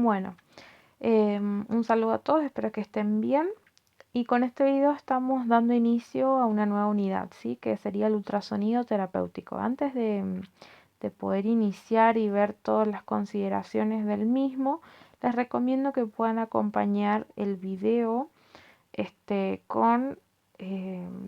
Bueno, un saludo a todos, espero que estén bien. Y con este video estamos dando inicio a una nueva unidad, ¿sí? Que sería el ultrasonido terapéutico. Antes de poder iniciar y ver todas las consideraciones del mismo, les recomiendo que puedan acompañar el video con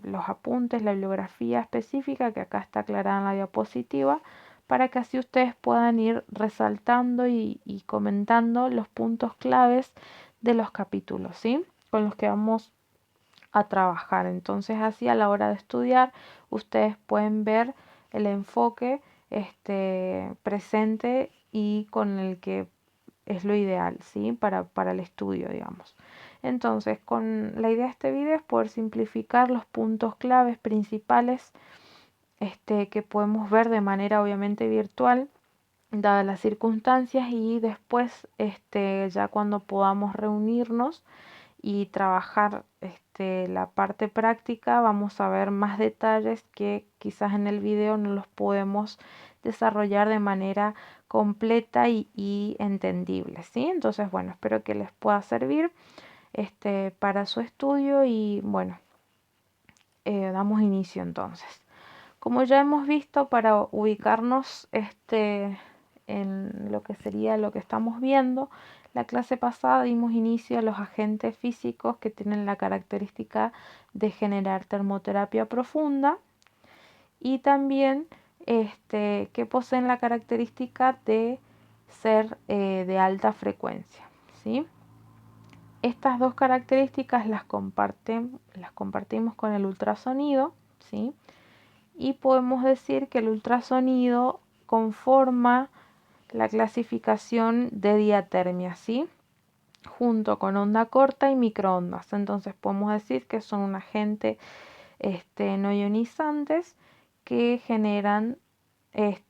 los apuntes, la bibliografía específica que acá está aclarada en la diapositiva, para que así ustedes puedan ir resaltando y comentando los puntos claves de los capítulos, ¿sí? Con los que vamos a trabajar. Entonces así a la hora de estudiar ustedes pueden ver el enfoque presente y con el que es lo ideal, ¿sí? Para el estudio, digamos. Entonces, con la idea de este video es poder simplificar los puntos claves principales que podemos ver de manera obviamente virtual, dadas las circunstancias, y después ya cuando podamos reunirnos y trabajar la parte práctica, vamos a ver más detalles que quizás en el video no los podemos desarrollar de manera completa y entendible, ¿sí? Entonces, bueno, espero que les pueda servir para su estudio y bueno, damos inicio entonces. Como ya hemos visto, para ubicarnos en lo que sería lo que estamos viendo, la clase pasada dimos inicio a los agentes físicos que tienen la característica de generar termoterapia profunda y también que poseen la característica de ser de alta frecuencia, ¿sí? Estas dos características las compartimos con el ultrasonido, ¿sí? Y podemos decir que el ultrasonido conforma la clasificación de diatermia, ¿sí? Junto con onda corta y microondas. Entonces podemos decir que son un agente no ionizantes que generan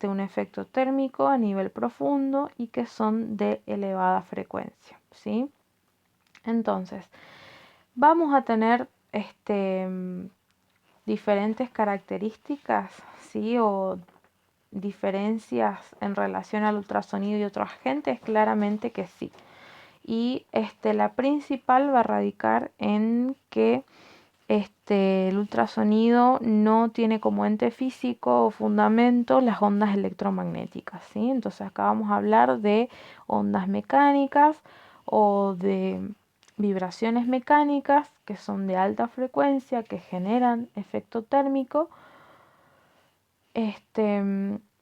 un efecto térmico a nivel profundo y que son de elevada frecuencia, ¿sí? Entonces, vamos a tener diferentes características, ¿sí? O diferencias en relación al ultrasonido y otros agentes, claramente que sí. Y la principal va a radicar en que el ultrasonido no tiene como ente físico o fundamento las ondas electromagnéticas, ¿sí? Entonces acá vamos a hablar de ondas mecánicas o de vibraciones mecánicas que son de alta frecuencia, que generan efecto térmico,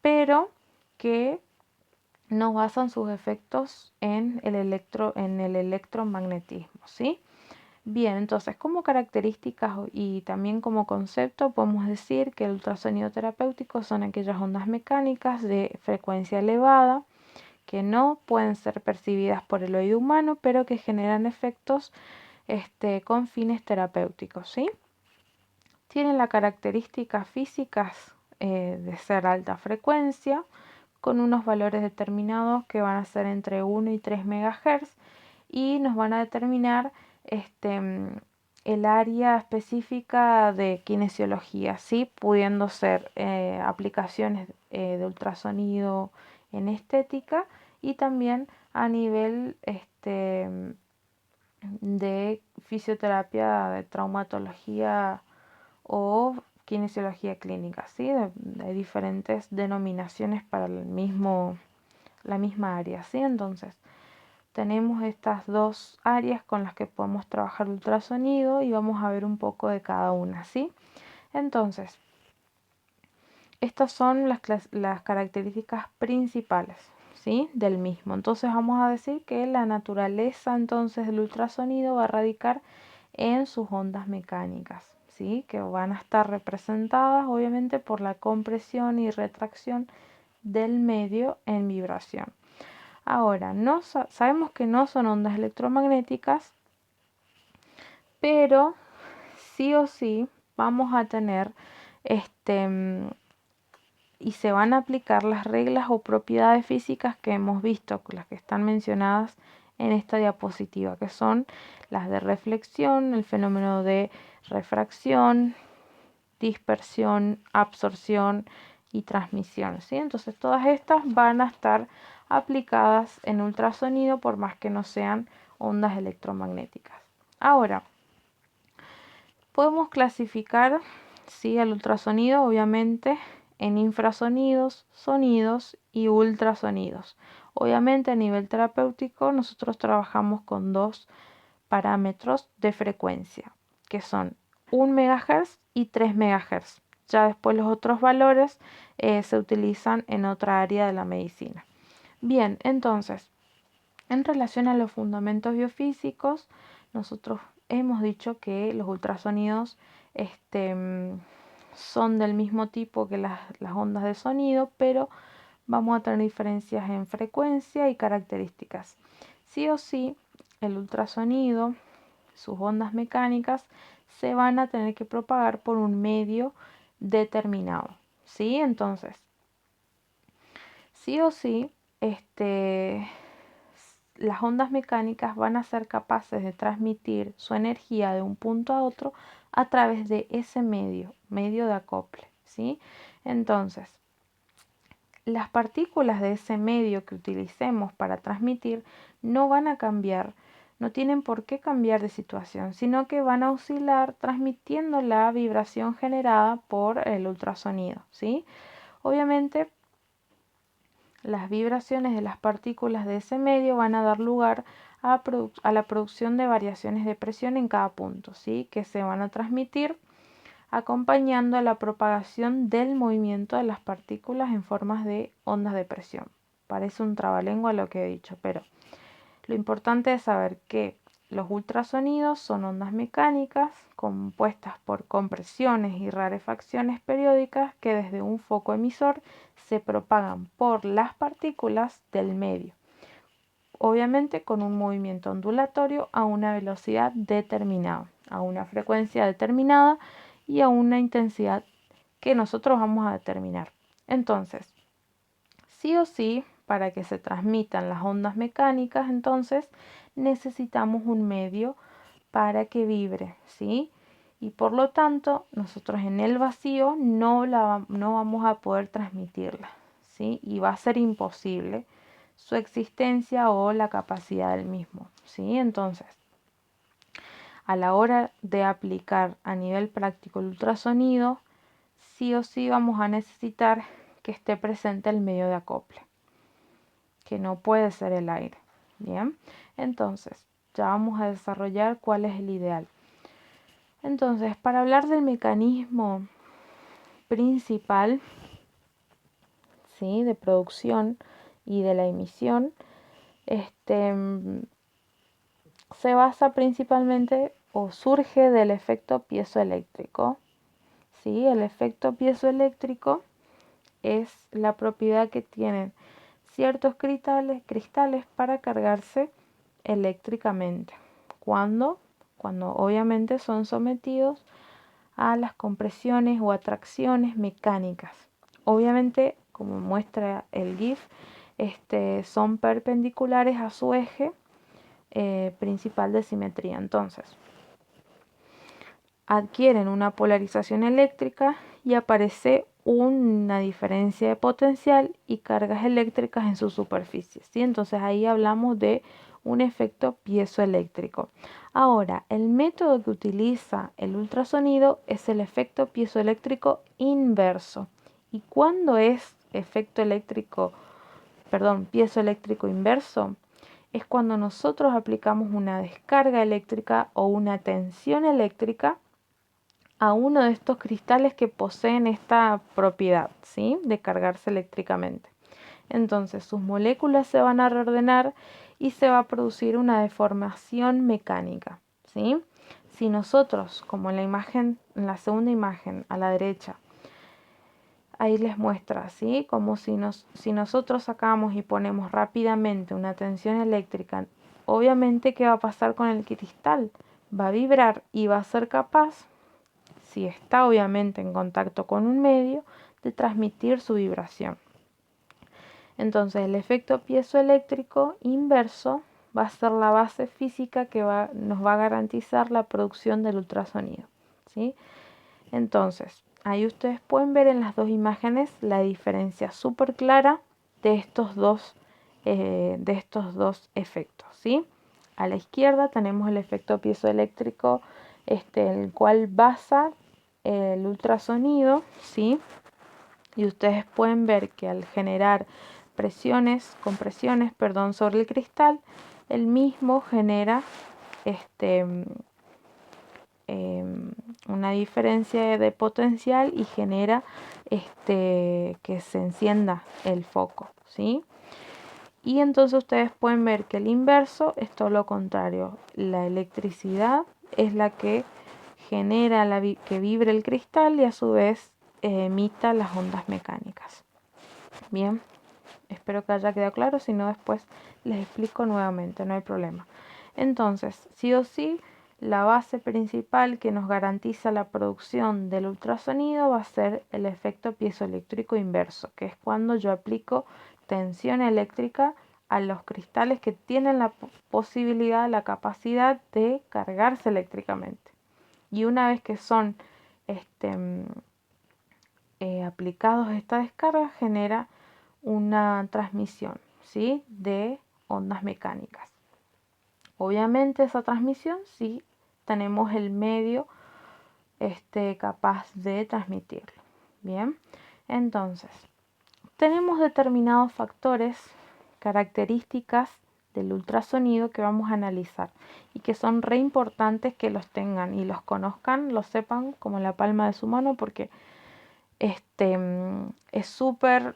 pero que no basan sus efectos en el electromagnetismo, ¿sí? Bien, entonces como características y también como concepto podemos decir que el ultrasonido terapéutico son aquellas ondas mecánicas de frecuencia elevada que no pueden ser percibidas por el oído humano, pero que generan efectos con fines terapéuticos, ¿sí? Tienen las características físicas de ser alta frecuencia, con unos valores determinados que van a ser entre 1 y 3 MHz y nos van a determinar el área específica de kinesiología, ¿sí? Pudiendo ser aplicaciones de ultrasonido en estética y también a nivel de fisioterapia, de traumatología o kinesiología clínica, ¿sí? De diferentes denominaciones para la misma área, ¿sí? Entonces, tenemos estas dos áreas con las que podemos trabajar ultrasonido y vamos a ver un poco de cada una, ¿sí? Entonces, estas son las características principales, ¿sí? Del mismo. Entonces vamos a decir que la naturaleza entonces del ultrasonido va a radicar en sus ondas mecánicas, ¿sí? Que van a estar representadas obviamente por la compresión y retracción del medio en vibración. Ahora, sabemos que no son ondas electromagnéticas, pero sí o sí vamos a tener y se van a aplicar las reglas o propiedades físicas que hemos visto, las que están mencionadas en esta diapositiva, que son las de reflexión, el fenómeno de refracción, dispersión, absorción y transmisión, ¿sí? Entonces todas estas van a estar aplicadas en ultrasonido, por más que no sean ondas electromagnéticas. Ahora, podemos clasificar, ¿sí?, el ultrasonido obviamente en infrasonidos, sonidos y ultrasonidos. Obviamente a nivel terapéutico nosotros trabajamos con dos parámetros de frecuencia, que son 1 MHz y 3 MHz. Ya después los otros valores se utilizan en otra área de la medicina. Bien, entonces, en relación a los fundamentos biofísicos, nosotros hemos dicho que los ultrasonidos son del mismo tipo que las ondas de sonido, pero vamos a tener diferencias en frecuencia y características. Sí o sí, el ultrasonido, sus ondas mecánicas, se van a tener que propagar por un medio determinado, ¿sí? Entonces, sí o sí, las ondas mecánicas van a ser capaces de transmitir su energía de un punto a otro a través de ese medio de acople, ¿sí? Entonces, las partículas de ese medio que utilicemos para transmitir no van a cambiar, no tienen por qué cambiar de situación, sino que van a oscilar transmitiendo la vibración generada por el ultrasonido, ¿sí? Obviamente, las vibraciones de las partículas de ese medio van a dar lugar a la producción de variaciones de presión en cada punto, ¿sí?, que se van a transmitir acompañando a la propagación del movimiento de las partículas en formas de ondas de presión. Parece un trabalengua lo que he dicho, pero lo importante es saber que los ultrasonidos son ondas mecánicas compuestas por compresiones y rarefacciones periódicas que desde un foco emisor se propagan por las partículas del medio, obviamente con un movimiento ondulatorio a una velocidad determinada, a una frecuencia determinada y a una intensidad que nosotros vamos a determinar. Entonces, sí o sí, para que se transmitan las ondas mecánicas, entonces necesitamos un medio para que vibre, ¿sí? Y por lo tanto, nosotros en el vacío no vamos a poder transmitirla, ¿sí? Y va a ser imposible su existencia o la capacidad del mismo, ¿sí? Entonces, a la hora de aplicar a nivel práctico el ultrasonido, sí o sí vamos a necesitar que esté presente el medio de acople, que no puede ser el aire. Bien, entonces ya vamos a desarrollar cuál es el ideal. Entonces, para hablar del mecanismo principal, ¿sí?, de producción y de la emisión, se basa principalmente o surge del efecto piezoeléctrico. ¿Sí? El efecto piezoeléctrico es la propiedad que tienen ciertos cristales para cargarse eléctricamente. ¿Cuándo? Cuando obviamente son sometidos a las compresiones o atracciones mecánicas. Obviamente, como muestra el GIF, son perpendiculares a su eje principal de simetría. Entonces, adquieren una polarización eléctrica y aparece una diferencia de potencial y cargas eléctricas en su superficie, ¿sí? Entonces ahí hablamos de un efecto piezoeléctrico. Ahora, el método que utiliza el ultrasonido es el efecto piezoeléctrico inverso. ¿Y cuándo es piezoeléctrico inverso? Es cuando nosotros aplicamos una descarga eléctrica o una tensión eléctrica a uno de estos cristales que poseen esta propiedad, ¿sí?, de cargarse eléctricamente. Entonces sus moléculas se van a reordenar y se va a producir una deformación mecánica, ¿sí? Si nosotros, como en la imagen, en la segunda imagen a la derecha, ahí les muestra, ¿sí?, como si nosotros sacamos y ponemos rápidamente una tensión eléctrica, obviamente, ¿qué va a pasar con el cristal? Va a vibrar y va a ser capaz, si está obviamente en contacto con un medio, de transmitir su vibración. Entonces el efecto piezoeléctrico inverso va a ser la base física que nos va a garantizar la producción del ultrasonido, ¿sí? Entonces, ahí ustedes pueden ver en las dos imágenes la diferencia súper clara de estos dos de estos dos efectos, ¿sí? A la izquierda tenemos el efecto piezoeléctrico, el cual basa el ultrasonido, ¿sí? Y ustedes pueden ver que al generar compresiones, perdón, sobre el cristal, el mismo genera una diferencia de potencial y genera que se encienda el foco, ¿sí? Y entonces ustedes pueden ver que el inverso es todo lo contrario. La electricidad es la que genera que vibre el cristal y a su vez emita las ondas mecánicas. Bien, espero que haya quedado claro, si no después les explico nuevamente, no hay problema. Entonces, sí o sí, la base principal que nos garantiza la producción del ultrasonido va a ser el efecto piezoeléctrico inverso, que es cuando yo aplico tensión eléctrica a los cristales que tienen la posibilidad, la capacidad de cargarse eléctricamente. Y una vez que son aplicados esta descarga, genera una transmisión, ¿sí?, de ondas mecánicas. Obviamente esa transmisión sí tenemos el medio capaz de transmitirlo. Bien, entonces tenemos determinados factores, características del ultrasonido que vamos a analizar y que son re importantes que los tengan y los conozcan, los sepan como la palma de su mano, porque es súper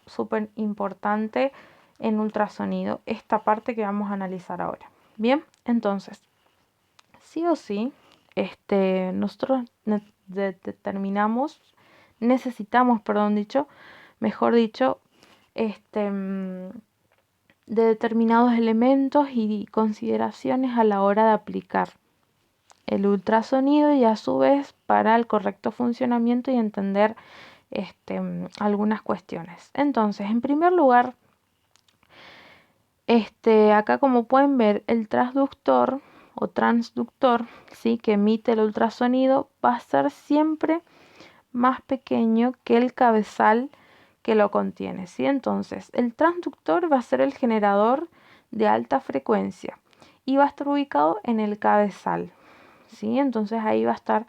importante en ultrasonido esta parte que vamos a analizar ahora. Bien, entonces sí o sí nosotros necesitamos, de determinados elementos y consideraciones a la hora de aplicar el ultrasonido y a su vez para el correcto funcionamiento y entender algunas cuestiones. Entonces, en primer lugar, acá como pueden ver, el transductor o transductor, ¿sí?, que emite el ultrasonido va a ser siempre más pequeño que el cabezal que lo contiene, ¿sí? Entonces, el transductor va a ser el generador de alta frecuencia y va a estar ubicado en el cabezal, ¿sí? Entonces ahí va a estar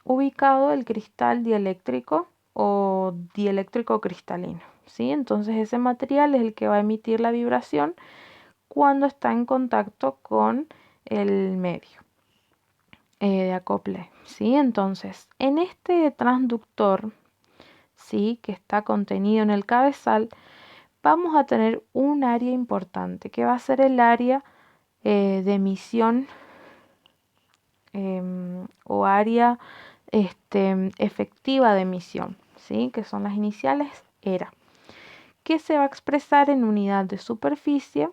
ubicado el cristal dieléctrico o dieléctrico cristalino, ¿sí? Entonces ese material es el que va a emitir la vibración cuando está en contacto con el medio de acople, ¿sí? Entonces, en este transductor, ¿sí?, que está contenido en el cabezal, vamos a tener un área importante que va a ser el área de emisión o área efectiva de emisión, ¿sí?, que son las iniciales ERA, que se va a expresar en unidad de superficie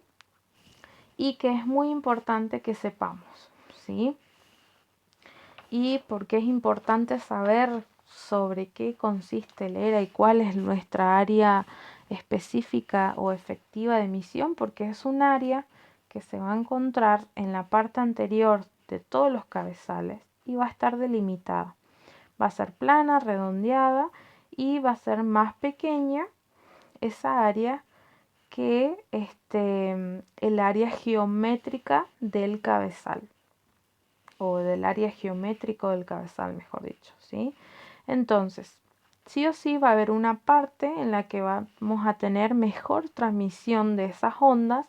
y que es muy importante que sepamos, ¿sí? Y por qué es importante saber sobre qué consiste el ERA y cuál es nuestra área específica o efectiva de emisión, porque es un área que se va a encontrar en la parte anterior de todos los cabezales y va a estar delimitada. Va a ser plana, redondeada y va a ser más pequeña esa área que el área geométrica del cabezal, o del área geométrico del cabezal, mejor dicho, ¿sí? Entonces, sí o sí va a haber una parte en la que vamos a tener mejor transmisión de esas ondas,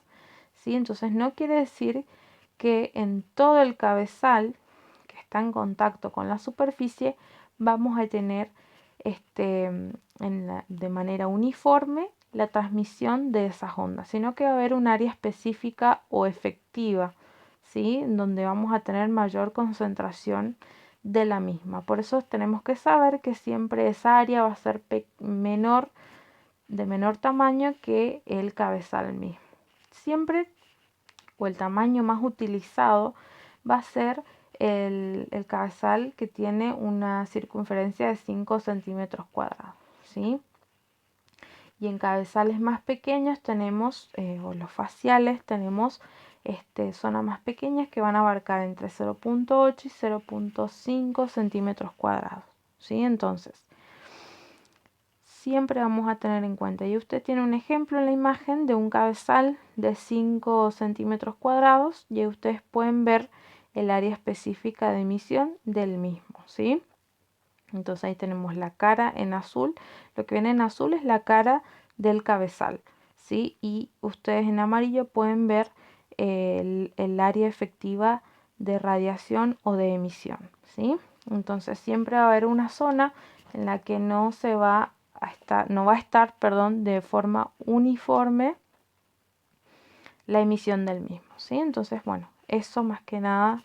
¿sí? Entonces no quiere decir que en todo el cabezal que está en contacto con la superficie vamos a tener de manera uniforme la transmisión de esas ondas, sino que va a haber un área específica o efectiva, ¿sí?, donde vamos a tener mayor concentración de la misma. Por eso tenemos que saber que siempre esa área va a ser de menor tamaño que el cabezal mismo. Siempre, o el tamaño más utilizado va a ser el cabezal que tiene una circunferencia de 5 centímetros cuadrados, ¿sí? Y en cabezales más pequeños tenemos, o los faciales, tenemos zonas más pequeñas que van a abarcar entre 0.8 y 0.5 centímetros cuadrados, ¿sí? Entonces, siempre vamos a tener en cuenta. Y usted tiene un ejemplo en la imagen de un cabezal de 5 centímetros cuadrados y ustedes pueden ver el área específica de emisión del mismo, ¿sí? Entonces ahí tenemos la cara en azul. Lo que viene en azul es la cara del cabezal, ¿sí? Y ustedes en amarillo pueden ver el área efectiva de radiación o de emisión, ¿sí? Entonces siempre va a haber una zona en la que no va a estar, perdón, de forma uniforme la emisión del mismo, ¿sí? Entonces, bueno, eso más que nada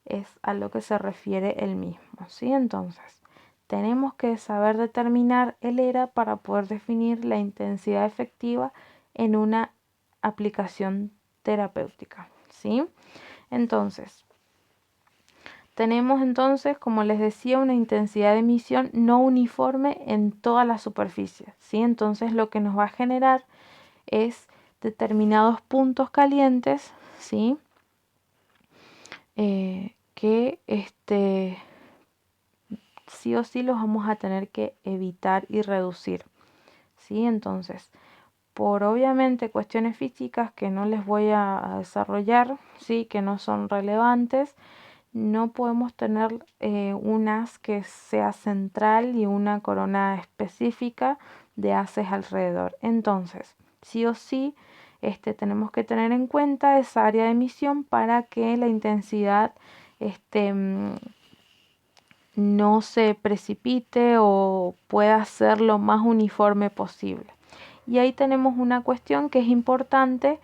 es a lo que se refiere el mismo, ¿sí? Entonces, tenemos que saber determinar el ERA para poder definir la intensidad efectiva en una aplicación terapéutica, ¿sí? Entonces, tenemos entonces, como les decía, una intensidad de emisión no uniforme en toda la superficie, ¿sí? Entonces, lo que nos va a generar es determinados puntos calientes, ¿sí? Que sí o sí los vamos a tener que evitar y reducir, ¿sí? Entonces, por obviamente cuestiones físicas que no les voy a desarrollar, ¿sí? Que no son relevantes, no podemos tener un haz que sea central y una corona específica de haces alrededor. Entonces, sí o sí, tenemos que tener en cuenta esa área de emisión para que la intensidad no se precipite o pueda ser lo más uniforme posible. Y ahí tenemos una cuestión que es importante,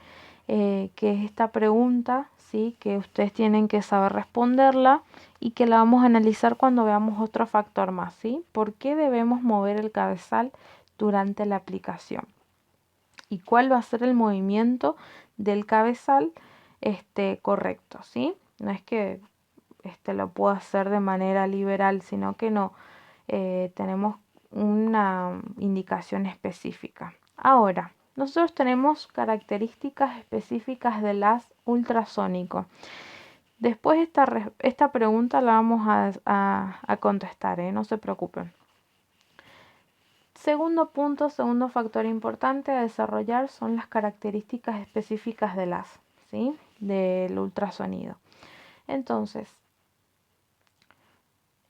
que es esta pregunta, ¿sí? Que ustedes tienen que saber responderla y que la vamos a analizar cuando veamos otro factor más, ¿sí? ¿Por qué debemos mover el cabezal durante la aplicación? ¿Y cuál va a ser el movimiento del cabezal correcto, ¿sí? No es que lo puedo hacer de manera liberal, sino que no, tenemos una indicación específica. Ahora, nosotros tenemos características específicas del haz ultrasónico. Después esta pregunta la vamos a contestar, no se preocupen. Segundo punto, segundo factor importante a desarrollar son las características específicas del haz, ¿sí? Del ultrasonido. Entonces,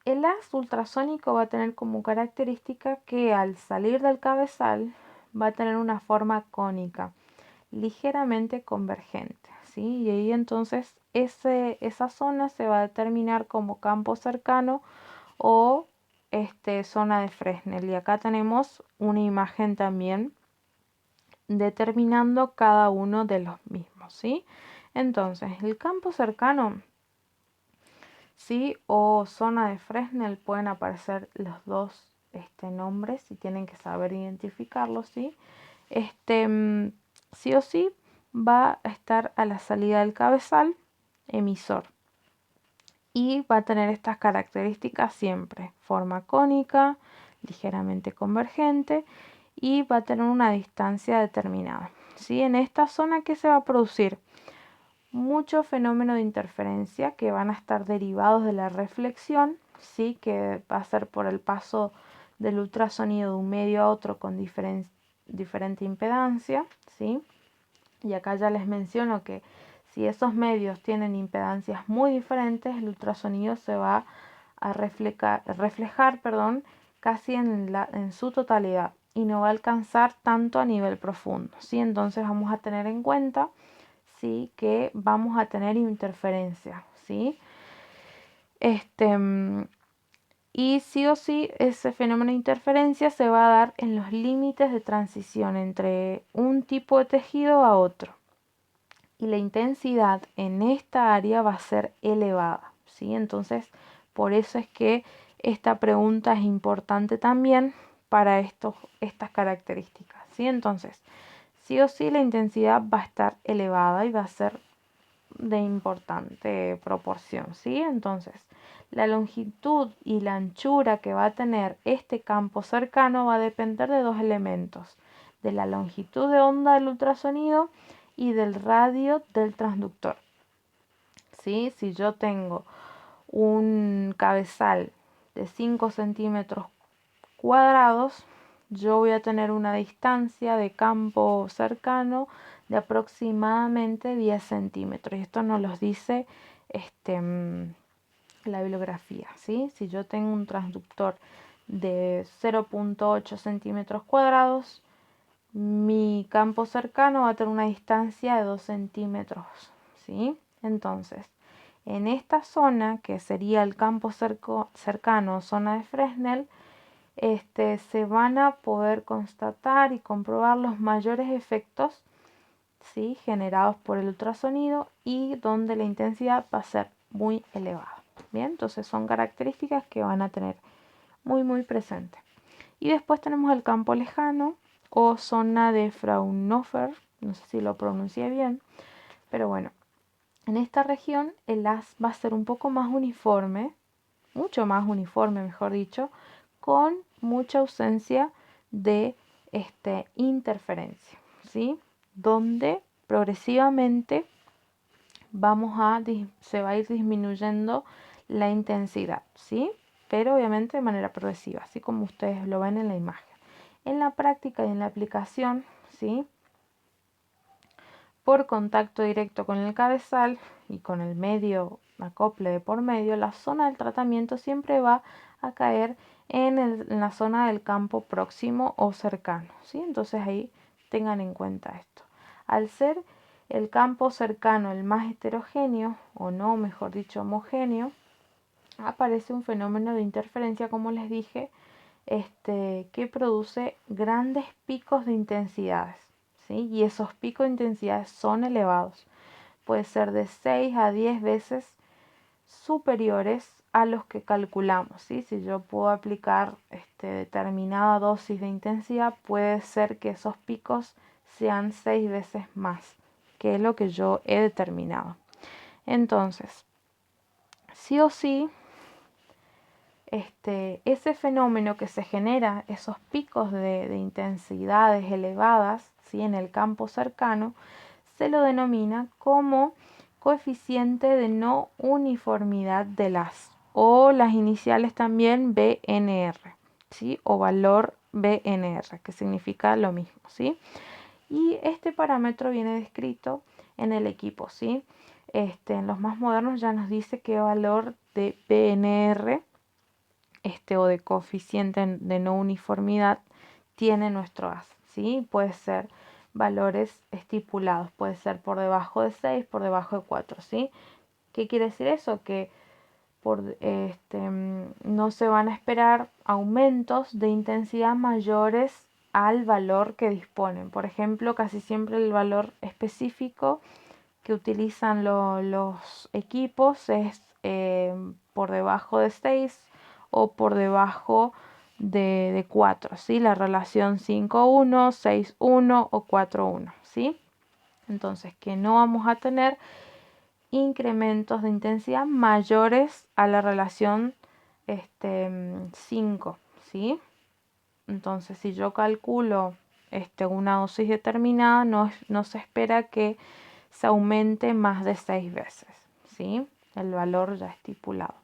el haz ultrasónico va a tener como característica que al salir del cabezal va a tener una forma cónica, ligeramente convergente, ¿sí? Y ahí entonces esa zona se va a determinar como campo cercano o zona de Fresnel. Y acá tenemos una imagen también determinando cada uno de los mismos, ¿sí? Entonces, el campo cercano, ¿sí? O zona de Fresnel, pueden aparecer los dos nombres y tienen que saber identificarlos, ¿sí? Sí o sí va a estar a la salida del cabezal emisor y va a tener estas características siempre: forma cónica, ligeramente convergente y va a tener una distancia determinada, ¿sí? En esta zona, ¿qué se va a producir? Mucho fenómeno de interferencia que van a estar derivados de la reflexión, ¿sí? Que va a ser por el paso del ultrasonido de un medio a otro con diferente impedancia, ¿sí? Y acá ya les menciono que si esos medios tienen impedancias muy diferentes, el ultrasonido se va a reflejar, casi en su totalidad y no va a alcanzar tanto a nivel profundo, ¿sí? Entonces vamos a tener en cuenta, ¿sí? Que vamos a tener interferencia, ¿sí? Y sí o sí ese fenómeno de interferencia se va a dar en los límites de transición entre un tipo de tejido a otro. Y la intensidad en esta área va a ser elevada, ¿sí? Entonces, por eso es que esta pregunta es importante también para estas características, ¿sí? Entonces, sí o sí la intensidad va a estar elevada y va a ser de importante proporción, ¿sí? Entonces, la longitud y la anchura que va a tener este campo cercano va a depender de dos elementos: de la longitud de onda del ultrasonido y del radio del transductor, ¿sí? Si yo tengo un cabezal de 5 centímetros cuadrados, yo voy a tener una distancia de campo cercano de aproximadamente 10 centímetros. Y esto nos lo dice la bibliografía, ¿sí? Si yo tengo un transductor de 0,8 centímetros cuadrados, mi campo cercano va a tener una distancia de 2 centímetros, ¿sí? Entonces, en esta zona, que sería el campo cercano, zona de Fresnel, se van a poder constatar y comprobar los mayores efectos, ¿sí?, generados por el ultrasonido y donde la intensidad va a ser muy elevada. Bien, entonces son características que van a tener muy presente. Y después tenemos el campo lejano o zona de Fraunhofer, no sé si lo pronuncié bien, pero bueno, en esta región el haz va a ser un poco más uniforme, mucho más uniforme, mejor dicho, con mucha ausencia de interferencia, ¿sí? Donde progresivamente se va a ir disminuyendo la intensidad, ¿sí? Pero obviamente de manera progresiva, así como ustedes lo ven en la imagen. En la práctica y en la aplicación, ¿sí?, por contacto directo con el cabezal y con el medio acople de por medio, la zona del tratamiento siempre va a caer en la zona del campo próximo o cercano, ¿sí? Entonces ahí tengan en cuenta esto. Al ser el campo cercano el más heterogéneo, o no, mejor dicho, homogéneo, aparece un fenómeno de interferencia, como les dije, que produce grandes picos de intensidades, ¿sí? Y esos picos de intensidades son elevados. Puede ser de 6 a 10 veces superiores a los que calculamos, ¿sí? Si yo puedo aplicar determinada dosis de intensidad, puede ser que esos picos sean 6 veces más que lo que yo he determinado. Entonces, sí o sí, ese fenómeno que se genera, esos picos de intensidades elevadas, ¿sí?, en el campo cercano, se lo denomina como coeficiente de no uniformidad del haz, o las iniciales también BNR, ¿sí?, o valor BNR, que significa lo mismo, ¿sí? Y este parámetro viene descrito en el equipo, ¿sí? En los más modernos ya nos dice qué valor de BNR o de coeficiente de no uniformidad tiene nuestro haz, ¿sí? Puede ser valores estipulados, puede ser por debajo de 6, por debajo de 4, ¿sí? ¿Qué quiere decir eso? Que no se van a esperar aumentos de intensidad mayores al valor que disponen. Por ejemplo, casi siempre el valor específico que utilizan los equipos es por debajo de 6 o por debajo de 4, ¿sí? La relación 5-1, 6-1 o 4-1, ¿sí? Entonces, que no vamos a tener incrementos de intensidad mayores a la relación 5, ¿sí? Entonces, si yo calculo una dosis determinada, no se espera que se aumente más de 6 veces, ¿sí? El valor ya estipulado.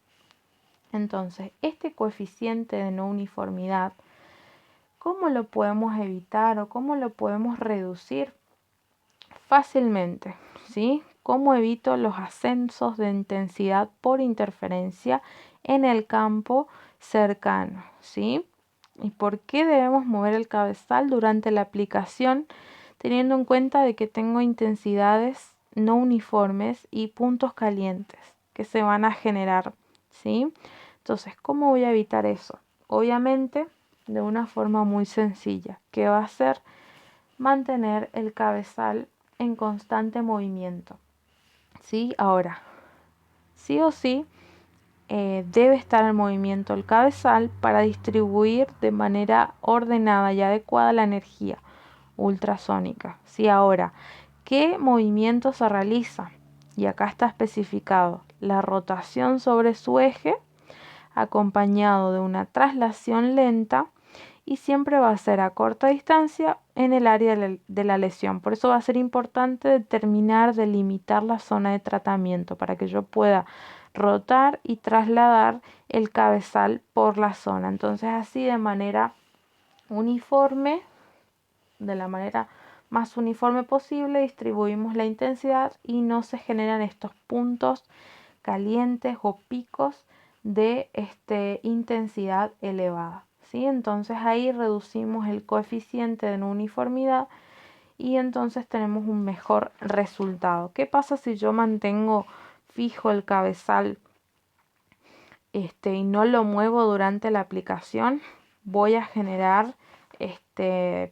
Entonces, este coeficiente de no uniformidad, ¿cómo lo podemos evitar o cómo lo podemos reducir? Fácilmente, ¿sí? ¿Cómo evito los ascensos de intensidad por interferencia en el campo cercano, ¿sí? ¿Y por qué debemos mover el cabezal durante la aplicación, teniendo en cuenta de que tengo intensidades no uniformes y puntos calientes que se van a generar, ¿sí? Entonces, ¿cómo voy a evitar eso? Obviamente, de una forma muy sencilla, que va a ser mantener el cabezal en constante movimiento, ¿sí? Ahora, sí o sí, debe estar en movimiento el cabezal para distribuir de manera ordenada y adecuada la energía ultrasónica, ¿sí? Ahora, ¿qué movimiento se realiza? Y acá está especificado: la rotación sobre su eje, acompañado de una traslación lenta, y siempre va a ser a corta distancia en el área de la lesión. Por eso va a ser importante determinar, delimitar la zona de tratamiento para que yo pueda rotar y trasladar el cabezal por la zona. Entonces, así de manera uniforme, de la manera más uniforme posible, distribuimos la intensidad y no se generan estos puntos calientes o picos de intensidad elevada, ¿sí? Entonces ahí reducimos el coeficiente de no uniformidad y entonces tenemos un mejor resultado. ¿Qué pasa si yo mantengo fijo el cabezal y no lo muevo durante la aplicación? Voy a generar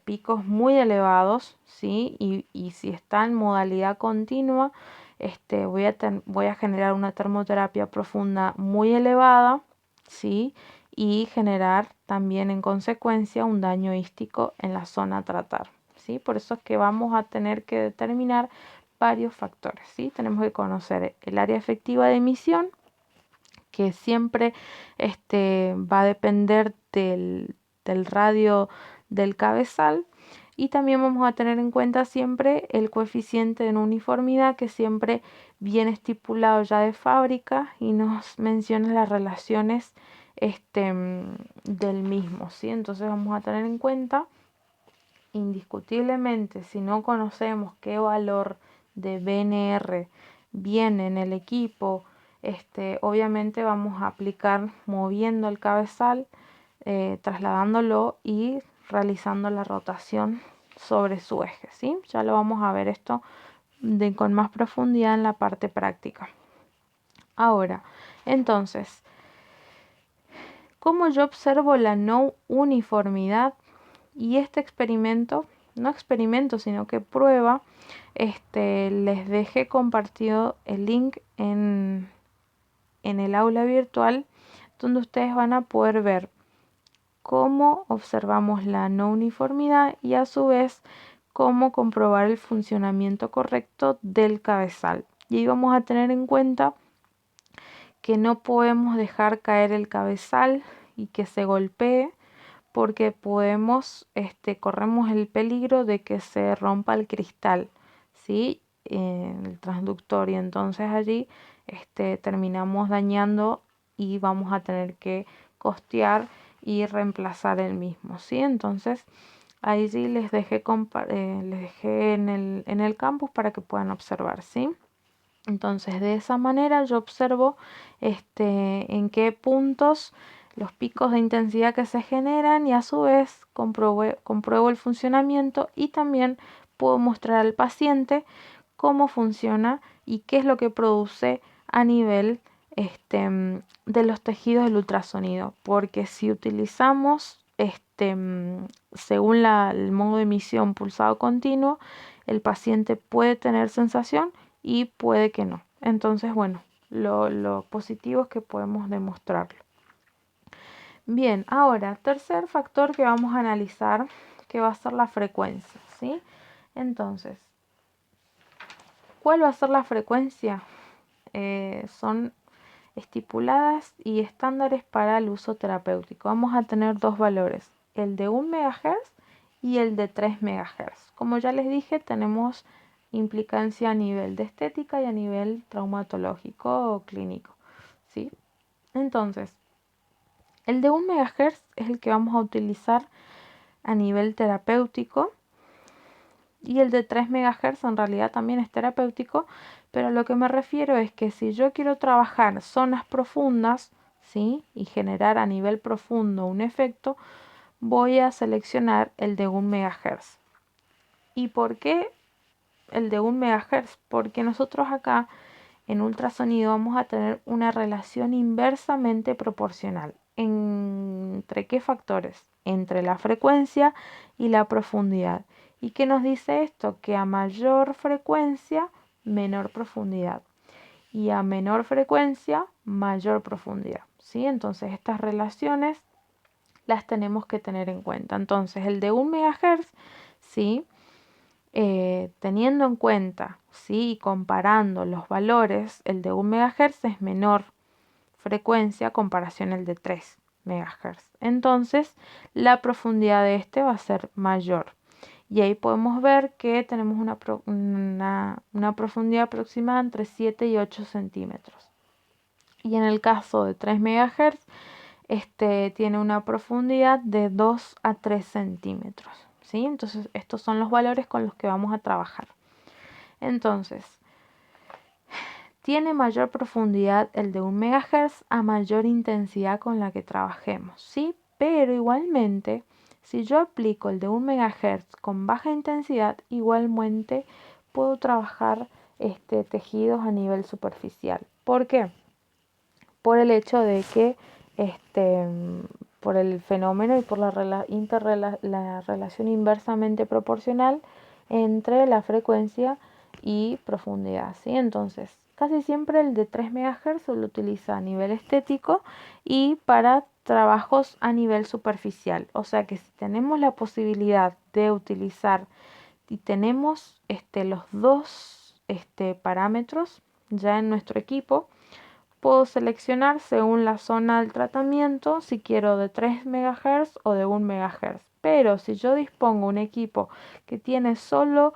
picos muy elevados, ¿sí? Y si está en modalidad continua, voy a generar una termoterapia profunda muy elevada, ¿sí? Y generar también en consecuencia un daño ístico en la zona a tratar, ¿sí? Por eso es que vamos a tener que determinar varios factores, ¿sí? Tenemos que conocer el área efectiva de emisión, que siempre va a depender del radio del cabezal, y también vamos a tener en cuenta siempre el coeficiente de no uniformidad, que siempre viene estipulado ya de fábrica y nos menciona las relaciones del mismo, ¿sí? Entonces vamos a tener en cuenta, indiscutiblemente, si no conocemos qué valor de BNR viene en el equipo, obviamente vamos a aplicar moviendo el cabezal, trasladándolo y realizando la rotación sobre su eje, ¿sí? Ya lo vamos a ver esto con más profundidad en la parte práctica. Ahora, entonces, ¿cómo yo observo la no uniformidad? Y este experimento, no experimento, sino que prueba, les dejé compartido el link en el aula virtual, donde ustedes van a poder ver cómo observamos la no uniformidad y a su vez cómo comprobar el funcionamiento correcto del cabezal. Y ahí vamos a tener en cuenta que no podemos dejar caer el cabezal y que se golpee, porque corremos el peligro de que se rompa el cristal, ¿sí? El transductor, y entonces allí terminamos dañando y vamos a tener que costear y reemplazar el mismo, ¿sí? Entonces ahí sí les dejé en el campus para que puedan observar, ¿sí? Entonces de esa manera yo observo en qué puntos los picos de intensidad que se generan, y a su vez compruebo el funcionamiento, y también puedo mostrar al paciente cómo funciona y qué es lo que produce a nivel de los tejidos del ultrasonido, porque si utilizamos según el modo de emisión pulsado continuo, el paciente puede tener sensación y puede que no. Entonces, bueno, lo positivo es que podemos demostrarlo. Bien, ahora, tercer factor que vamos a analizar, que va a ser la frecuencia, ¿sí? Entonces, ¿cuál va a ser la frecuencia? Son estipuladas y estándares para el uso terapéutico. Vamos a tener dos valores, el de 1 MHz y el de 3 MHz. Como ya les dije, tenemos implicancia a nivel de estética y a nivel traumatológico o clínico, ¿sí? Entonces, el de 1 MHz es el que vamos a utilizar a nivel terapéutico, y el de 3 MHz en realidad también es terapéutico, pero a lo que me refiero es que si yo quiero trabajar zonas profundas, ¿sí? Y generar a nivel profundo un efecto, voy a seleccionar el de 1 MHz. ¿Y por qué el de 1 MHz? Porque nosotros acá en ultrasonido vamos a tener una relación inversamente proporcional. ¿Entre qué factores? Entre la frecuencia y la profundidad. ¿Y qué nos dice esto? Que a mayor frecuencia, menor profundidad. Y a menor frecuencia, mayor profundidad, ¿sí? Entonces estas relaciones las tenemos que tener en cuenta. Entonces el de 1 MHz, ¿sí? Teniendo en cuenta, ¿sí? Y comparando los valores, el de 1 MHz es menor frecuencia a comparación el de 3 MHz. Entonces la profundidad de este va a ser mayor. Y ahí podemos ver que tenemos una profundidad aproximada entre 7 y 8 centímetros. Y en el caso de 3 MHz, tiene una profundidad de 2 a 3 centímetros, ¿sí? Entonces estos son los valores con los que vamos a trabajar. Entonces, tiene mayor profundidad el de 1 MHz a mayor intensidad con la que trabajemos, ¿sí? Pero igualmente, si yo aplico el de 1 MHz con baja intensidad, igualmente puedo trabajar tejidos a nivel superficial. ¿Por qué? Por el hecho de que, por el fenómeno y por la relación inversamente proporcional entre la frecuencia y profundidad, ¿sí? Entonces, casi siempre el de 3 MHz se lo utiliza a nivel estético y para trabajos a nivel superficial. O sea que si tenemos la posibilidad de utilizar y tenemos los dos parámetros ya en nuestro equipo, puedo seleccionar según la zona del tratamiento si quiero de 3 MHz o de 1 MHz. Pero si yo dispongo un equipo que tiene solo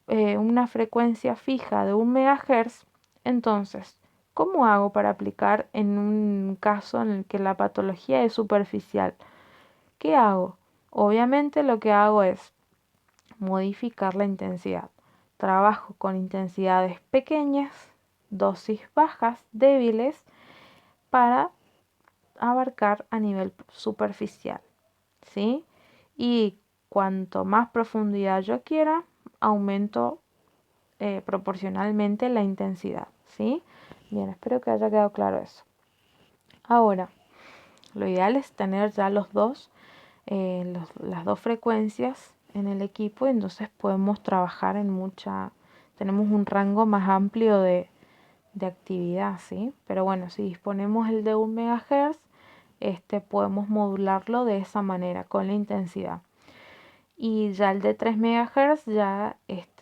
una frecuencia fija de 1 MHz, entonces, ¿cómo hago para aplicar en un caso en el que la patología es superficial? ¿Qué hago? Obviamente lo que hago es modificar la intensidad. Trabajo con intensidades pequeñas, dosis bajas, débiles, para abarcar a nivel superficial, ¿sí? Y cuanto más profundidad yo quiera, aumento proporcionalmente la intensidad, ¿sí? Bien, espero que haya quedado claro eso. Ahora, lo ideal es tener ya las dos frecuencias en el equipo, y entonces podemos trabajar tenemos un rango más amplio de actividad, ¿sí? Pero bueno, si disponemos el de 1 MHz, podemos modularlo de esa manera, con la intensidad. Y ya el de 3 MHz ya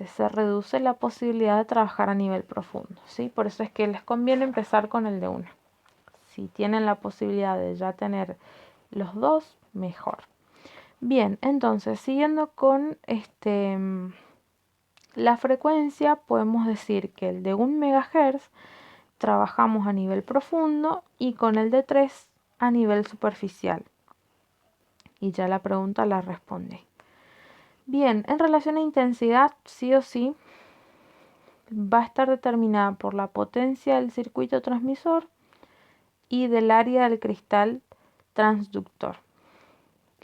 se reduce la posibilidad de trabajar a nivel profundo, ¿sí? Por eso es que les conviene empezar con el de 1. Si tienen la posibilidad de ya tener los dos, mejor. Bien, entonces, siguiendo con la frecuencia, podemos decir que el de 1 MHz trabajamos a nivel profundo y con el de 3 a nivel superficial. Y ya la pregunta la respondí. Bien, en relación a intensidad, sí o sí, va a estar determinada por la potencia del circuito transmisor y del área del cristal transductor.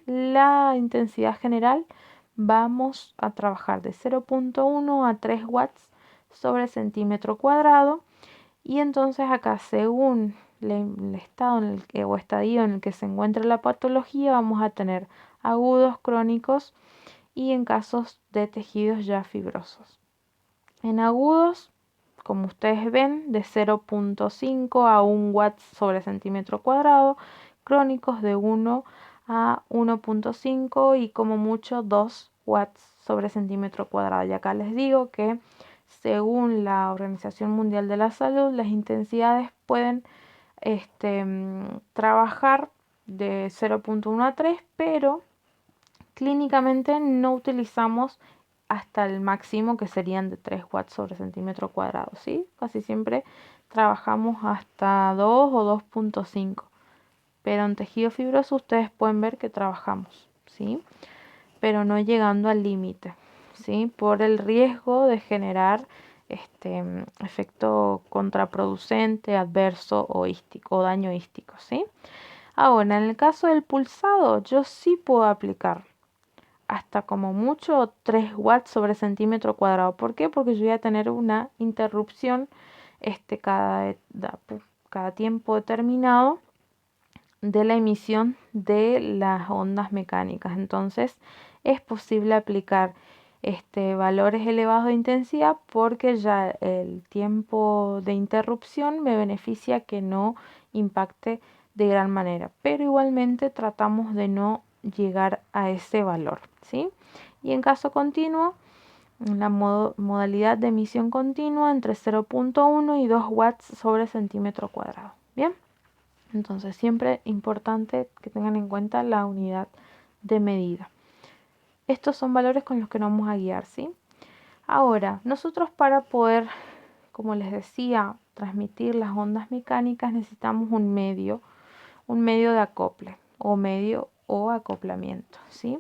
La intensidad general vamos a trabajar de 0.1 a 3 watts sobre centímetro cuadrado. Y entonces acá, según el estado o estadio en el que se encuentra la patología, vamos a tener agudos, crónicos y en casos de tejidos ya fibrosos. En agudos, como ustedes ven, de 0.5 a 1 watts sobre centímetro cuadrado, crónicos de 1 a 1.5 y como mucho 2 watts sobre centímetro cuadrado. Y acá les digo que según la Organización Mundial de la Salud, las intensidades pueden trabajar de 0.1 a 3, pero clínicamente no utilizamos hasta el máximo, que serían de 3 watts sobre centímetro cuadrado, ¿sí? Casi siempre trabajamos hasta 2 o 2.5, pero en tejido fibroso ustedes pueden ver que trabajamos, ¿sí? Pero no llegando al límite, ¿sí? Por el riesgo de generar efecto contraproducente, adverso o ístico, o daño ístico, ¿sí? Ahora, en el caso del pulsado, yo sí puedo aplicar hasta como mucho 3 watts sobre centímetro cuadrado. ¿Por qué? Porque yo voy a tener una interrupción cada tiempo determinado de la emisión de las ondas mecánicas. Entonces es posible aplicar valores elevados de intensidad, porque ya el tiempo de interrupción me beneficia que no impacte de gran manera, pero igualmente tratamos de no llegar a ese valor, ¿sí? Y en caso continuo, la modalidad de emisión continua entre 0.1 y 2 watts sobre centímetro cuadrado. Bien, entonces siempre importante que tengan en cuenta la unidad de medida. Estos son valores con los que nos vamos a guiar, ¿sí? Ahora, nosotros para poder, como les decía, transmitir las ondas mecánicas necesitamos un medio un medio de acople o medio o acoplamiento, ¿sí?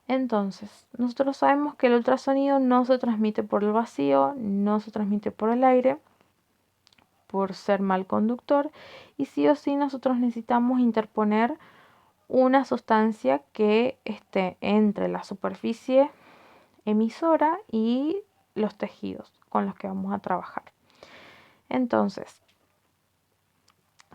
Entonces, nosotros sabemos que el ultrasonido no se transmite por el vacío, no se transmite por el aire, por ser mal conductor, y sí o sí nosotros necesitamos interponer una sustancia que esté entre la superficie emisora y los tejidos con los que vamos a trabajar. Entonces,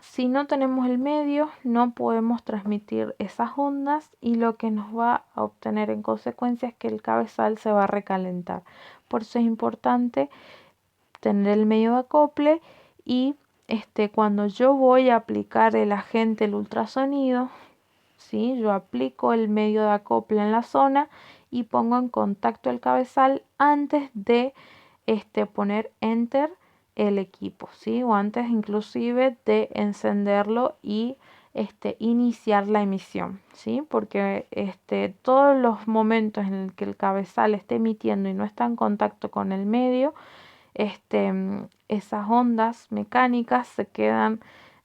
si no tenemos el medio, no podemos transmitir esas ondas y lo que nos va a obtener en consecuencia es que el cabezal se va a recalentar. Por eso es importante tener el medio de acople y cuando yo voy a aplicar el agente, el ultrasonido, ¿sí? Yo aplico el medio de acople en la zona y pongo en contacto el cabezal antes de poner enter el equipo, ¿sí? O antes inclusive de encenderlo y iniciar la emisión, ¿sí? Porque todos los momentos en el que el cabezal esté emitiendo y no está en contacto con el medio, esas ondas mecánicas se quedan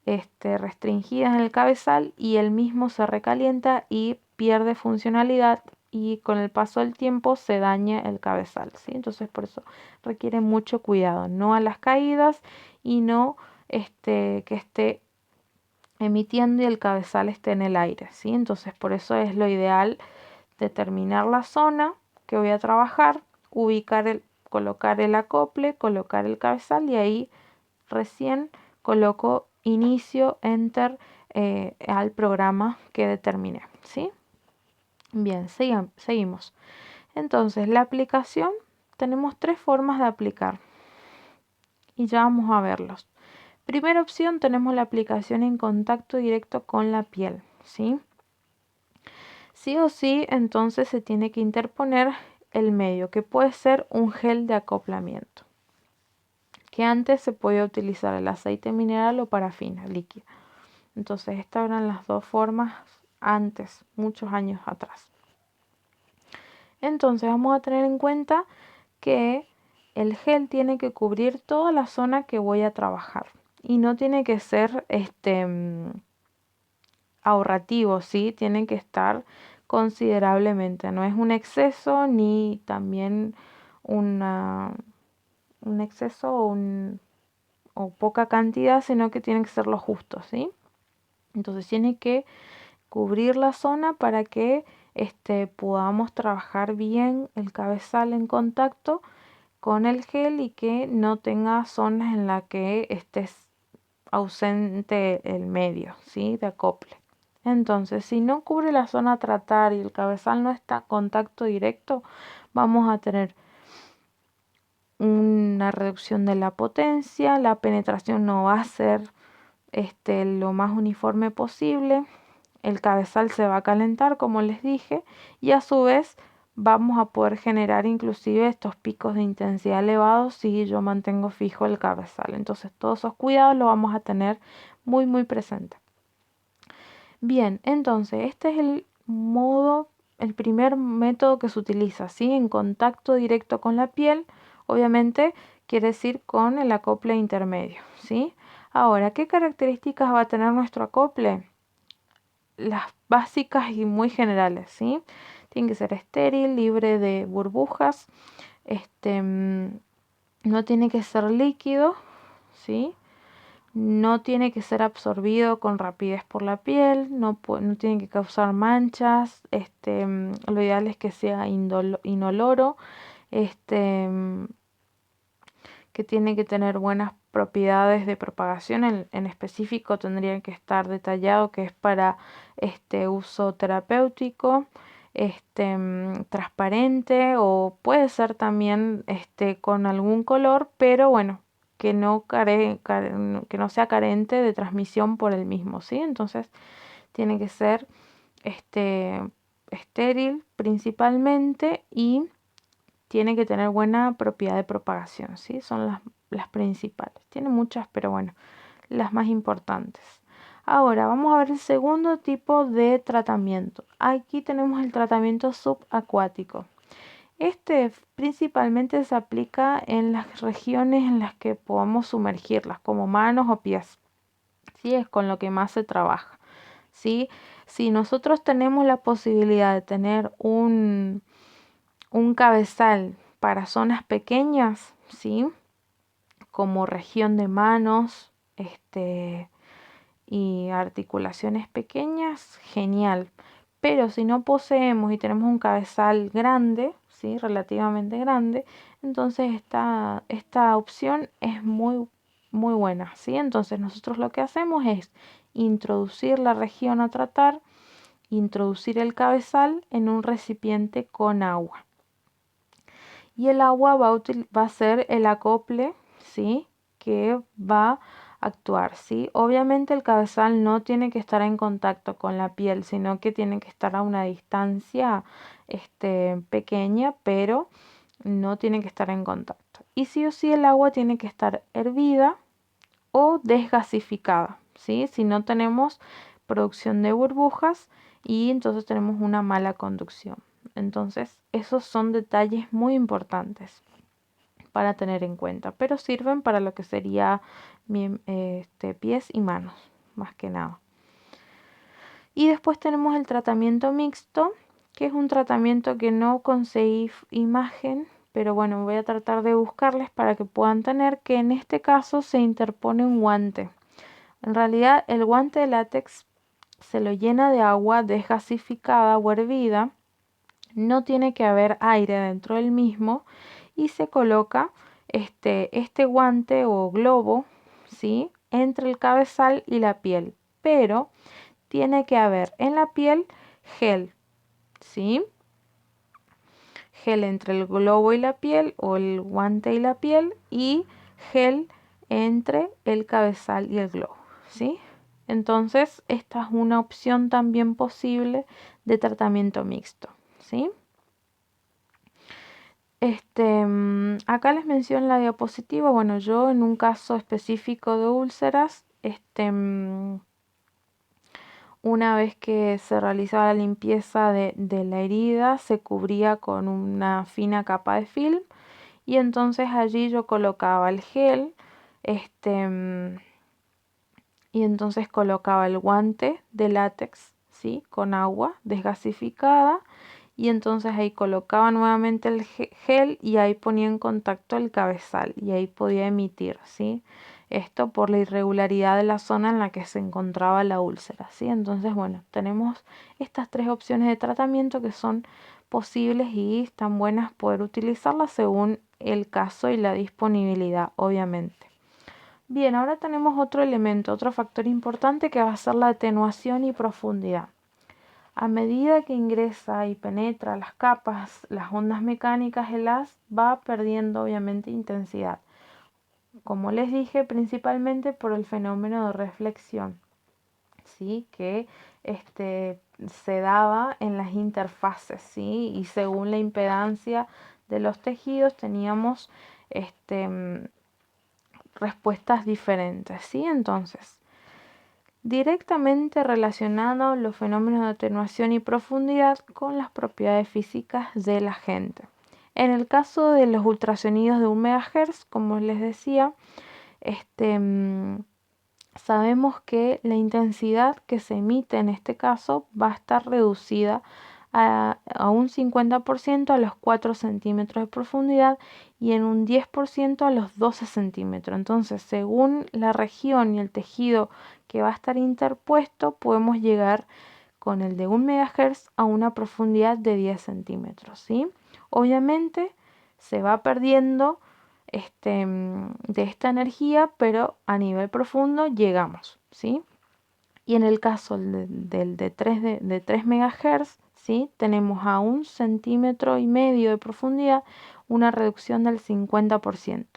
restringidas en el cabezal y el mismo se recalienta y pierde funcionalidad y con el paso del tiempo se daña el cabezal, ¿sí? Entonces por eso requiere mucho cuidado, no a las caídas y no que esté emitiendo y el cabezal esté en el aire, ¿sí? Entonces por eso es lo ideal determinar la zona que voy a trabajar, colocar el acople, colocar el cabezal y ahí recién coloco inicio, enter al programa que determiné, ¿sí? Bien, seguimos. Entonces, la aplicación, tenemos 3 formas de aplicar y ya vamos a verlos. Primera opción, tenemos la aplicación en contacto directo con la piel, ¿sí? Sí o sí, entonces se tiene que interponer el medio, que puede ser un gel de acoplamiento, que antes se podía utilizar el aceite mineral o parafina líquida. Entonces, estas eran las 2 formas antes, muchos años atrás. Entonces, vamos a tener en cuenta que el gel tiene que cubrir toda la zona que voy a trabajar y no tiene que ser ahorrativo, ¿sí? Tiene que estar considerablemente, no es un exceso ni también un exceso o poca cantidad, sino que tiene que ser lo justo, ¿sí? Entonces tiene que cubrir la zona para que podamos trabajar bien el cabezal en contacto con el gel y que no tenga zonas en las que esté ausente el medio, ¿sí? De acople. Entonces, si no cubre la zona a tratar y el cabezal no está en contacto directo, vamos a tener una reducción de la potencia, la penetración no va a ser lo más uniforme posible, el cabezal se va a calentar, como les dije, y a su vez vamos a poder generar inclusive estos picos de intensidad elevados si yo mantengo fijo el cabezal. Entonces todos esos cuidados los vamos a tener muy presente. Bien, entonces este es el primer método que se utiliza, ¿sí? En contacto directo con la piel, obviamente quiere decir con el acople intermedio, ¿sí? Ahora, ¿qué características va a tener nuestro acople? Las básicas y muy generales, ¿sí? Tiene que ser estéril, libre de burbujas, no tiene que ser líquido, ¿sí? No tiene que ser absorbido con rapidez por la piel, no tiene que causar manchas, lo ideal es que sea inoloro, que tiene que tener buenas propiedades de propagación, en específico tendría que estar detallado que es para uso terapéutico, transparente o puede ser también con algún color, pero bueno, que no sea carente de transmisión por el mismo, ¿sí? Entonces tiene que ser estéril principalmente y tiene que tener buena propiedad de propagación, ¿sí? Son las principales. Tiene muchas, pero bueno, las más importantes. Ahora vamos a ver el segundo tipo de tratamiento. Aquí tenemos el tratamiento subacuático. Principalmente se aplica en las regiones en las que podamos sumergirlas, como manos o pies. ¿sí? Es con lo que más se trabaja, ¿sí? Si nosotros tenemos la posibilidad de tener un cabezal para zonas pequeñas, ¿sí? Como región de manos, y articulaciones pequeñas, genial. Pero si no poseemos y tenemos un cabezal grande, ¿sí? Relativamente grande, entonces esta opción es muy, muy buena, ¿sí? Entonces nosotros lo que hacemos es introducir la región a tratar, introducir el cabezal en un recipiente con agua. Y el agua va a ser el acople, ¿sí? Que va a actuar, ¿sí? Obviamente el cabezal no tiene que estar en contacto con la piel, sino que tiene que estar a una distancia pequeña, pero no tiene que estar en contacto. Y sí o sí el agua tiene que estar hervida o desgasificada, ¿sí? Si no tenemos producción de burbujas y entonces tenemos una mala conducción. Entonces, esos son detalles muy importantes para tener en cuenta, pero sirven para lo que sería pies y manos, más que nada. Y después tenemos el tratamiento mixto, que es un tratamiento que no conseguí imagen, pero bueno, voy a tratar de buscarles para que puedan tener, que en este caso se interpone un guante. En realidad el guante de látex se lo llena de agua desgasificada o hervida, no tiene que haber aire dentro del mismo y se coloca este guante o globo, ¿sí? Entre el cabezal y la piel, pero tiene que haber en la piel gel, ¿sí? Gel entre el globo y la piel o el guante y la piel y gel entre el cabezal y el globo, ¿sí? Entonces, esta es una opción también posible de tratamiento mixto, ¿sí? Acá les menciono en la diapositiva, bueno, yo en un caso específico de úlceras, una vez que se realizaba la limpieza de la herida, se cubría con una fina capa de film y entonces allí yo colocaba el gel, y entonces colocaba el guante de látex, ¿sí? Con agua desgasificada y entonces ahí colocaba nuevamente el gel y ahí ponía en contacto el cabezal y ahí podía emitir, ¿sí? Esto por la irregularidad de la zona en la que se encontraba la úlcera, ¿sí? Entonces, bueno, tenemos estas tres opciones de tratamiento que son posibles y están buenas poder utilizarlas según el caso y la disponibilidad, obviamente. Bien, ahora tenemos otro elemento, otro factor importante que va a ser la atenuación y profundidad. A medida que ingresa y penetra las capas, las ondas mecánicas, el haz va perdiendo obviamente intensidad. Como les dije, principalmente por el fenómeno de reflexión, ¿sí? Que se daba en las interfaces, ¿sí? Y según la impedancia de los tejidos teníamos respuestas diferentes, ¿sí? Entonces, directamente relacionado los fenómenos de atenuación y profundidad con las propiedades físicas del agente. En el caso de los ultrasonidos de 1 MHz, como les decía, sabemos que la intensidad que se emite en este caso va a estar reducida a un 50% a los 4 centímetros de profundidad y en un 10% a los 12 centímetros. Entonces, según la región y el tejido que va a estar interpuesto, podemos llegar con el de 1 MHz a una profundidad de 10 centímetros, ¿sí? Obviamente se va perdiendo de esta energía, pero a nivel profundo llegamos, ¿sí? Y en el caso de 3 MHz, ¿sí? Tenemos a 1,5 centímetros de profundidad una reducción del 50%.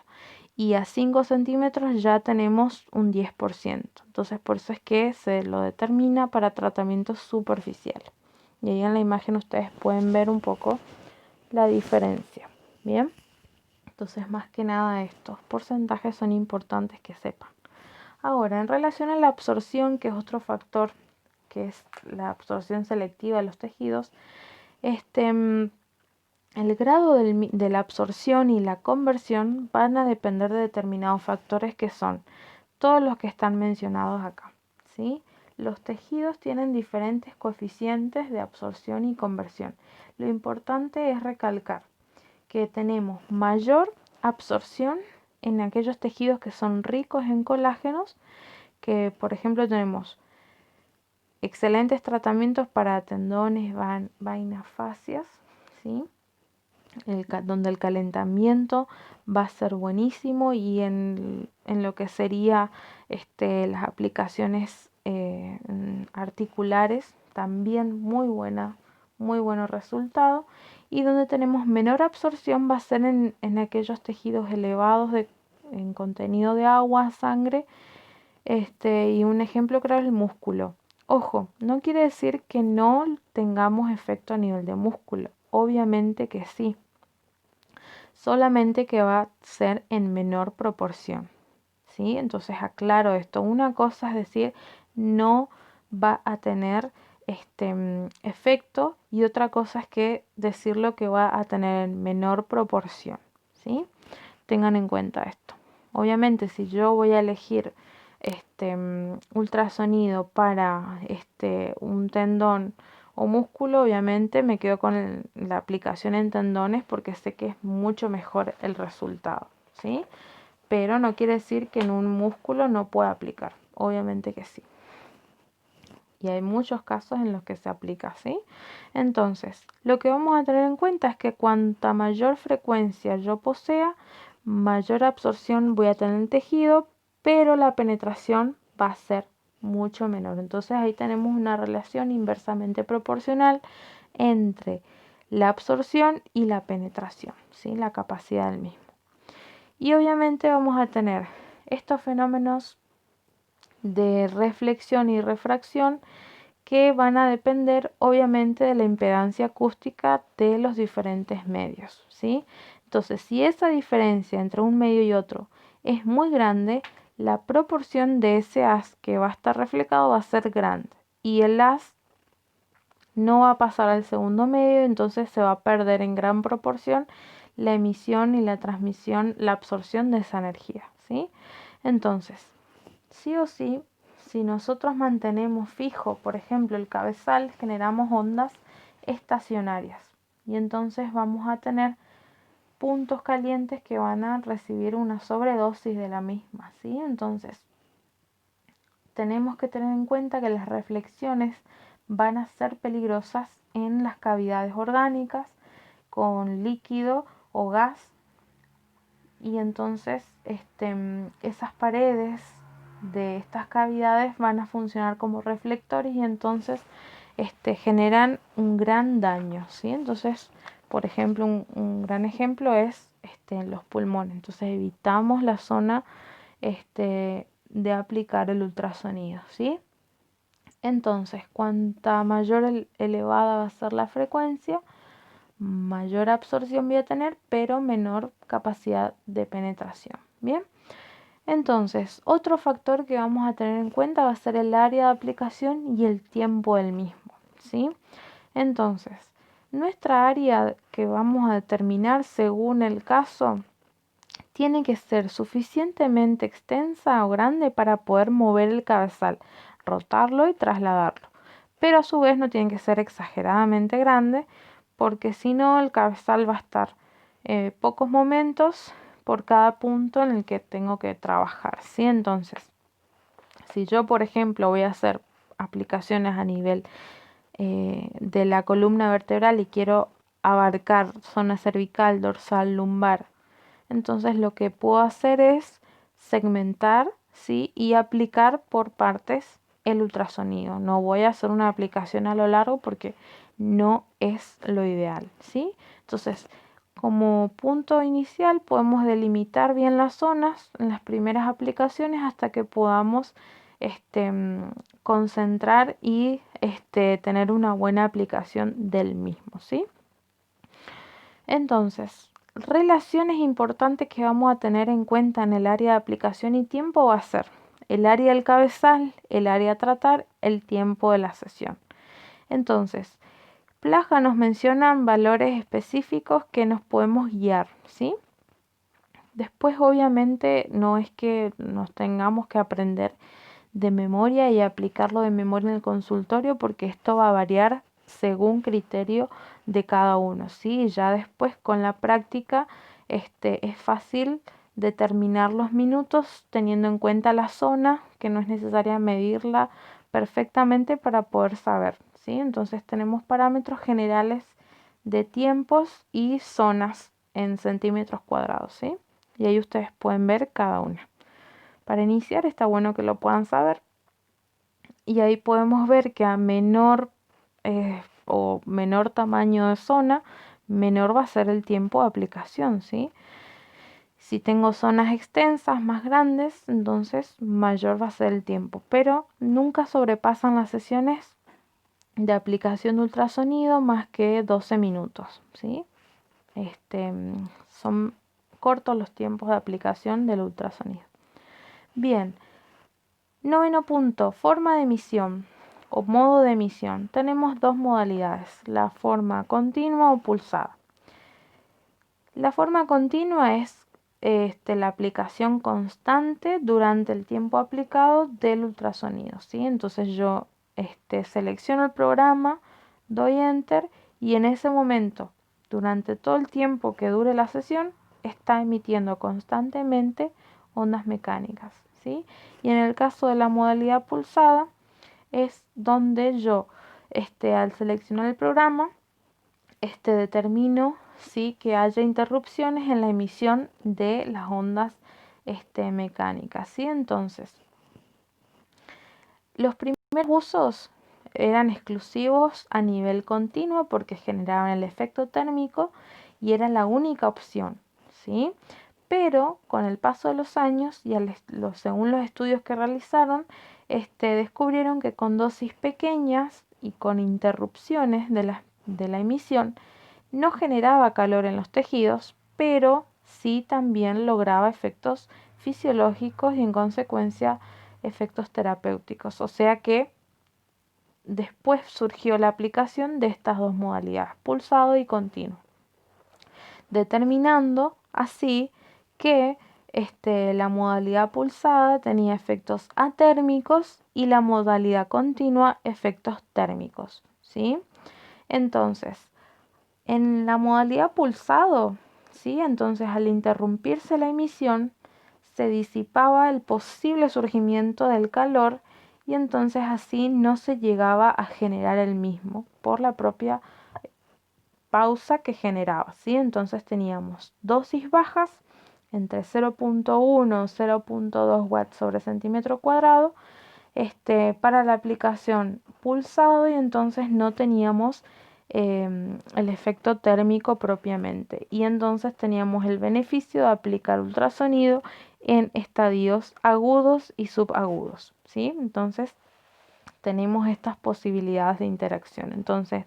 Y a 5 centímetros ya tenemos un 10%. Entonces por eso es que se lo determina para tratamiento superficial. Y ahí en la imagen ustedes pueden ver un poco la diferencia. Bien. Entonces, más que nada estos porcentajes son importantes que sepan. Ahora, en relación a la absorción, que es otro factor, que es la absorción selectiva de los tejidos, el grado de la absorción y la conversión van a depender de determinados factores que son todos los que están mencionados acá. ¿sí? Los tejidos tienen diferentes coeficientes de absorción y conversión. Lo importante es recalcar que tenemos mayor absorción en aquellos tejidos que son ricos en colágenos, que por ejemplo tenemos excelentes tratamientos para tendones, vainas, fascias, ¿sí? Donde el calentamiento va a ser buenísimo, y en lo que sería las aplicaciones articulares también muy buenos resultados. Y donde tenemos menor absorción va a ser en aquellos tejidos elevados en contenido de agua, sangre, y un ejemplo claro es el músculo. Ojo, no quiere decir que no tengamos efecto a nivel de músculo, obviamente que sí, solamente que va a ser en menor proporción, ¿sí? Entonces aclaro esto, una cosa es decir, no va a tener efecto, y otra cosa es que decirlo que va a tener en menor proporción, ¿sí? Tengan en cuenta esto. Obviamente si yo voy a elegir ultrasonido para un tendón o músculo, obviamente me quedo con la aplicación en tendones porque sé que es mucho mejor el resultado, ¿sí? Pero no quiere decir que en un músculo no pueda aplicar, obviamente que sí. Y hay muchos casos en los que se aplica así. Entonces, lo que vamos a tener en cuenta es que cuanta mayor frecuencia yo posea, mayor absorción voy a tener en el tejido, pero la penetración va a ser mucho menor. Entonces ahí tenemos una relación inversamente proporcional entre la absorción y la penetración, ¿sí? La capacidad del mismo. Y obviamente vamos a tener estos fenómenos de reflexión y refracción que van a depender obviamente de la impedancia acústica de los diferentes medios, ¿sí? Entonces, si esa diferencia entre un medio y otro es muy grande, la proporción de ese haz que va a estar reflejado va a ser grande, y el haz no va a pasar al segundo medio, entonces se va a perder en gran proporción la emisión y la transmisión, la absorción de esa energía, ¿sí? Entonces, sí o sí, si nosotros mantenemos fijo, por ejemplo, el cabezal, generamos ondas estacionarias, y entonces vamos a tener puntos calientes que van a recibir una sobredosis de la misma, ¿sí? Entonces, tenemos que tener en cuenta que las reflexiones van a ser peligrosas en las cavidades orgánicas con líquido o gas, y entonces esas paredes de estas cavidades van a funcionar como reflectores, y entonces generan un gran daño, ¿sí? Entonces, por ejemplo, un gran ejemplo es los pulmones. Entonces evitamos la zona de aplicar el ultrasonido, ¿sí? Entonces, cuanta mayor elevada va a ser la frecuencia, mayor absorción voy a tener, pero menor capacidad de penetración. Bien, entonces otro factor que vamos a tener en cuenta va a ser el área de aplicación y el tiempo del mismo, ¿sí? Entonces, nuestra área que vamos a determinar según el caso tiene que ser suficientemente extensa o grande para poder mover el cabezal, rotarlo y trasladarlo, pero a su vez no tiene que ser exageradamente grande, porque si no el cabezal va a estar pocos momentos por cada punto en el que tengo que trabajar, ¿sí? Entonces, si yo por ejemplo voy a hacer aplicaciones a nivel de la columna vertebral y quiero abarcar zona cervical, dorsal, lumbar, entonces lo que puedo hacer es segmentar, ¿sí? Y aplicar por partes el ultrasonido. No voy a hacer una aplicación a lo largo porque no es lo ideal, ¿sí? Entonces, como punto inicial podemos delimitar bien las zonas en las primeras aplicaciones hasta que podamos concentrar y tener una buena aplicación del mismo, ¿sí? Entonces, relaciones importantes que vamos a tener en cuenta en el área de aplicación y tiempo va a ser el área del cabezal, el área a tratar, el tiempo de la sesión. Entonces, Plaja nos mencionan valores específicos que nos podemos guiar, ¿sí? Después, obviamente, no es que nos tengamos que aprender de memoria y aplicarlo de memoria en el consultorio, porque esto va a variar según criterio de cada uno, ¿sí? Ya después con la práctica es fácil determinar los minutos teniendo en cuenta la zona, que no es necesaria medirla perfectamente para poder saber, ¿sí? Entonces tenemos parámetros generales de tiempos y zonas en centímetros cuadrados, ¿sí? Y ahí ustedes pueden ver cada una. Para iniciar está bueno que lo puedan saber. Y ahí podemos ver que a menor o menor tamaño de zona, menor va a ser el tiempo de aplicación, ¿sí? Si tengo zonas extensas más grandes, entonces mayor va a ser el tiempo, pero nunca sobrepasan las sesiones de aplicación de ultrasonido más que 12 minutos, ¿sí? Son cortos los tiempos de aplicación del ultrasonido. Bien, noveno punto, forma de emisión o modo de emisión. Tenemos dos modalidades, la forma continua o pulsada. La forma continua es la aplicación constante durante el tiempo aplicado del ultrasonido, ¿sí? Entonces yo selecciono el programa, doy enter y en ese momento, durante todo el tiempo que dure la sesión, está emitiendo constantemente ondas mecánicas, ¿sí? Y en el caso de la modalidad pulsada es donde yo al seleccionar el programa determino ¿sí? que haya interrupciones en la emisión de las ondas mecánicas, ¿sí? Entonces, los primeros usos eran exclusivos a nivel continuo porque generaban el efecto térmico y era la única opción, ¿sí? Pero con el paso de los años y según los estudios que realizaron, descubrieron que con dosis pequeñas y con interrupciones de la emisión, no generaba calor en los tejidos, pero sí también lograba efectos fisiológicos y en consecuencia efectos terapéuticos. O sea que después surgió la aplicación de estas dos modalidades, pulsado y continuo, determinando así que la modalidad pulsada tenía efectos atérmicos y la modalidad continua efectos térmicos, ¿sí? Entonces, en la modalidad pulsado, ¿sí? Entonces al interrumpirse la emisión, se disipaba el posible surgimiento del calor y entonces así no se llegaba a generar el mismo por la propia pausa que generaba, ¿sí? Entonces teníamos dosis bajas entre 0.1 o 0.2 watts sobre centímetro cuadrado para la aplicación pulsado y entonces no teníamos el efecto térmico propiamente y entonces teníamos el beneficio de aplicar ultrasonido en estadios agudos y subagudos, ¿sí? Entonces tenemos estas posibilidades de interacción. Entonces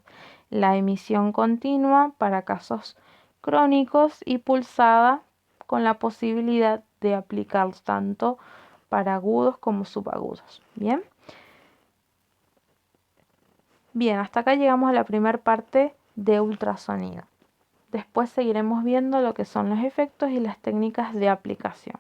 la emisión continua para casos crónicos y pulsada con la posibilidad de aplicar tanto para agudos como subagudos. Bien. Bien, hasta acá llegamos a la primera parte de ultrasonido. Después seguiremos viendo lo que son los efectos y las técnicas de aplicación.